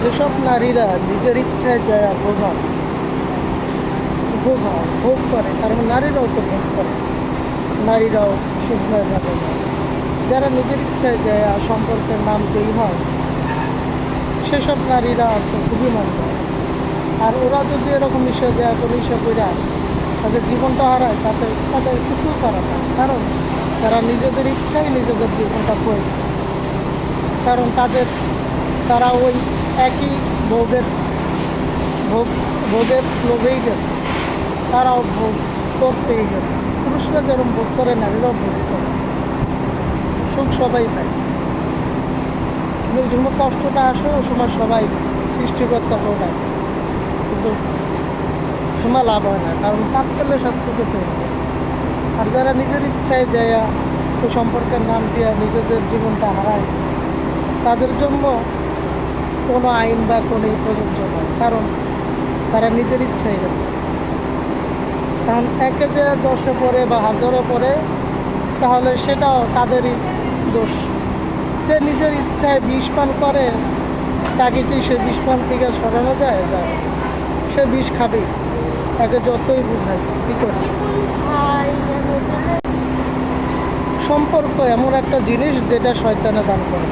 যেসব নারীরা নিজের ইচ্ছায় যায় ভোগ করে, কারণ নারীরাও তো ভোগ করে, নারীরাও শুকনো যাবে না। যারা নিজের ইচ্ছায় যায় সম্পর্কের নাম তৈরি হয়, সেসব নারীরা তো খুবই মন্দ। আর ওরা যদি এরকম ইস্যু দেয় কোনো ইস্যু করে তাদের জীবনটা হারায়, তাদের কিছু করা না, কারণ তারা নিজেদের ইচ্ছায় নিজেদের জীবনটা করে। কারণ তারা ওই একই ভোগের ভোগ ভোগের লোভেই গেছে, তারাও ভোগ করতেই গেছে। পুরুষরা যেরকম ভোগ করে, নারীরাও ভোগ করে, সুখ সবাই পায়। কিন্তু জন্য কষ্টটা আসে ও সময় সবাই সৃষ্টিকর্তা ওটাই, কিন্তু সময় লাভ হয় না, কারণ পাপ করলে শাস্তি পেতে হবে। আর যারা নিজের ইচ্ছায় যায় তো সম্পর্কের নাম দিয়ে নিজেদের জীবনটা হারায়, তাদের জন্য কোনো আইন বা কোনো প্রযোজ্য নয়, কারণ তারা নিজের ইচ্ছায় গেছে। কারণ একে যে 10-এ পড়ে বা 1000-এ পড়ে, তাহলে সেটাও তাদেরই দোষ। সে নিজের ইচ্ছায় বিষ পান করে, তাকে কি সে বিষ পান থেকে সরানো যায়? সে বিষ খাবেই, তাকে যতই বুঝায় কী করে। সম্পর্ক এমন একটা জিনিস যেটা শয়তানে দান করে।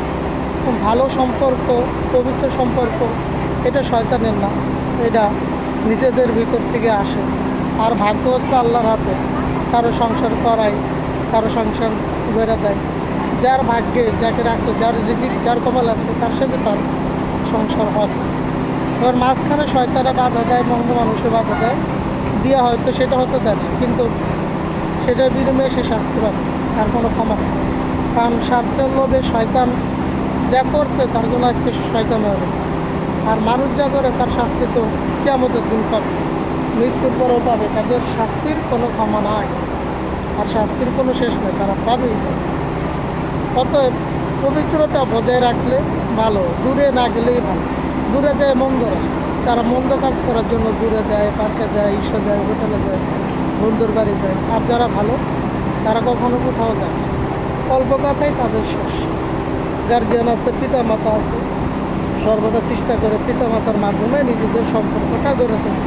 ভালো সম্পর্ক, পবিত্র সম্পর্ক, এটা শয়তানের না, এটা নিজেদের ভিতর থেকে আসে। আর ভাগ্য হচ্ছে আল্লাহর হাতে, কারো সংসার করায়, কারো সংসার গড়ে দেয়। যার ভাগ্যে যাকে রাখছে, যার রিজিক যার কমা লাগছে, তার সাথে তার সংসার হয়। এবার মাঝখানে শয়তানে বাধা দেয়, মন্দ মানুষে বাধা দেয়, দিয়া হয়তো সেটা হতে দেয় না, কিন্তু সেটার বিনিময়ে সে শাস্তি পাবে, তার কোনো ক্ষমা নেই। কারণ স্বার্থের লোভে শয়তান যা করছে, তার জন্য আজকে শয়তান হয়ে গেছে। আর মানুষ যা করে তার শাস্তি তো কিয়ামতের দিন পাবে, মৃত্যুর পরেও পাবে। তাদের শাস্তির কোনো ক্ষমা নাই, আর শাস্তির কোনো শেষ নেই, তারা পাবেই। অতএব পবিত্রতা বজায় রাখলে ভালো, দূরে না গেলেই ভালো। দূরে যায় মন্দরা, তারা মন্দ কাজ করার জন্য দূরে যায়, পার্কে যায়, ইসে যায়, হোটেলে যায়, বন্ধুর বাড়ি যায়। আর যারা ভালো, তারা কখনো কোথাও যায় না। অল্প কথাই তাদের শেষ। গার্জিয়ান আছে, পিতা মাতা আছে, সর্বদা চেষ্টা করে পিতা মাতার মাধ্যমে নিজেদের সম্পর্কটা গড়ে তোলে।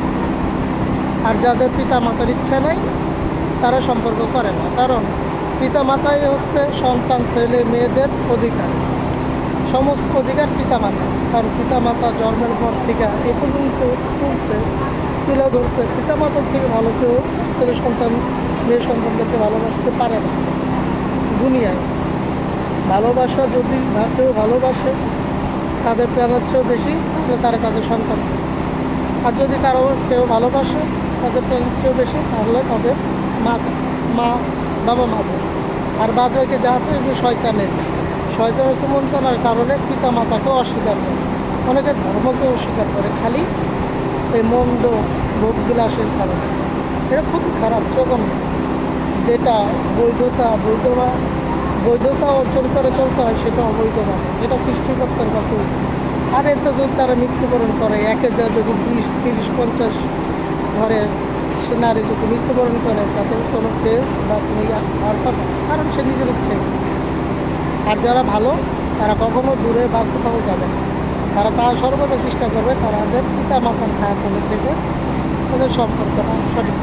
আর যাদের পিতা মাতার ইচ্ছা নেই, তারা সম্পর্ক করে না, কারণ পিতা মাতাই হচ্ছে সন্তান ছেলে মেয়েদের অধিকার। সমস্ত অধিকার পিতা মাতা, কারণ পিতা মাতা জন্মের পর থেকে এ পর্যন্ত তুলে ধরছে। পিতা মাতার থেকে ভালো কেউ ছেলে সন্তান মেয়ে সন্তানদেরকে ভালোবাসতে পারে না দুনিয়ায়। ভালোবাসা যদি কেউ ভালোবাসে, তাদের প্রাণের চেয়েও বেশি, তাহলে তারা তাদের সন্তান। আর যদি কেউ ভালোবাসে তাদের প্রাণের চেয়েও বেশি, তাহলে তাদের বাবা মা। আর বাদ রেখে যা আছে এগুলো শয়তানের কুমন্ত্রণার কারণে পিতা মাতাকেও অস্বীকার করে, অনেকে ধর্মকে অস্বীকার করে, খালি এই মন্দ ভোগ বিলাসের কারণে। এটা খুবই খারাপ, জঘন্য। যেটা বৈধতা অর্জন করে চলতে হয়, সেটা অবৈধ মানে, এটা সৃষ্টিকর্তার কাছে। আর এতে যদি তারা মৃত্যুবরণ করে, একে যা যদি 20-30-50 ঘরে সে নারী যদি মৃত্যুবরণ করে, তাদের কোনো কেস বা তুমি আর পাবে, কারণ সে নিজের ইচ্ছে। আর যারা ভালো, তারা কখনো দূরে বা কোথাও যাবে না, তারা সর্বদা চেষ্টা করবে তাদের পিতা মাতার ছায়াতলে থেকে তাদের সম্পর্কটা সঠিক।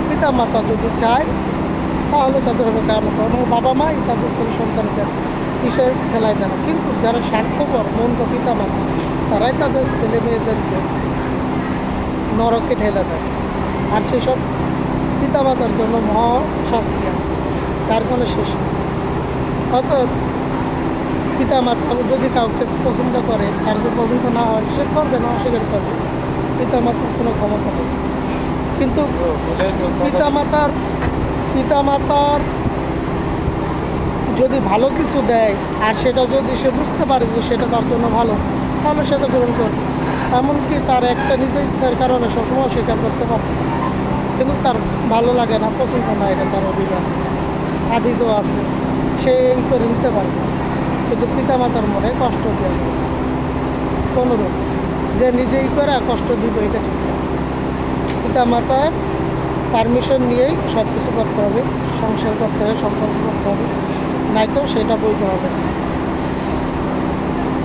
পিতা মাতা যদি চায়, তাহলে তাদের হবে কেমন, এবং বাবা মাই তাদের ছেলে সন্তানকে কিসের ফেলায় দেয় না। কিন্তু যারা স্বার্থপর মন্দ পিতা মাতা, তারাই তাদের ছেলে মেয়েদেরকে নরকে ঠেলে দেয়। আর সেসব পিতা মাতার জন্য মহা শাস্তি আছে, তার কোনো শেষ নেই। অতএব পিতা মাতা যদি কাউকে পছন্দ করে, আর যদি পছন্দ না হয়, সে করবে না, অস্বীকার করবে, পিতা মাতার কোনো ক্ষমতা নেই। কিন্তু পিতা মাতার যদি ভালো কিছু দেয়, আর সেটা যদি সে বুঝতে পারে যে সেটা তার জন্য ভালো, তাহলে সেটা গ্রহণ করবে। এমনকি তার একটা নিজের ইচ্ছার কারণে সবসময় স্বীকার করতে পারে, কিন্তু তার ভালো লাগে না, পছন্দ না, এটা তার অধিকার, আদিজও আছে, সে এই করে নিতে পারে। কিন্তু পিতা মাতার মনে কষ্ট দেওয়া কোনোরূপ যে নিজেই করে কষ্ট দিব, এটা ঠিক না। পিতা মাতার পারমিশন নিয়েই সব কিছু করতে হবে, সংসার করতে হবে, সম্পর্ক করতে হবে, নয়তো সেটা বৈধ হবে না।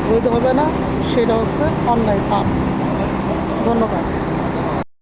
বৈধ হবে না, সেটা হচ্ছে অন্যায় পাপ। ধন্যবাদ।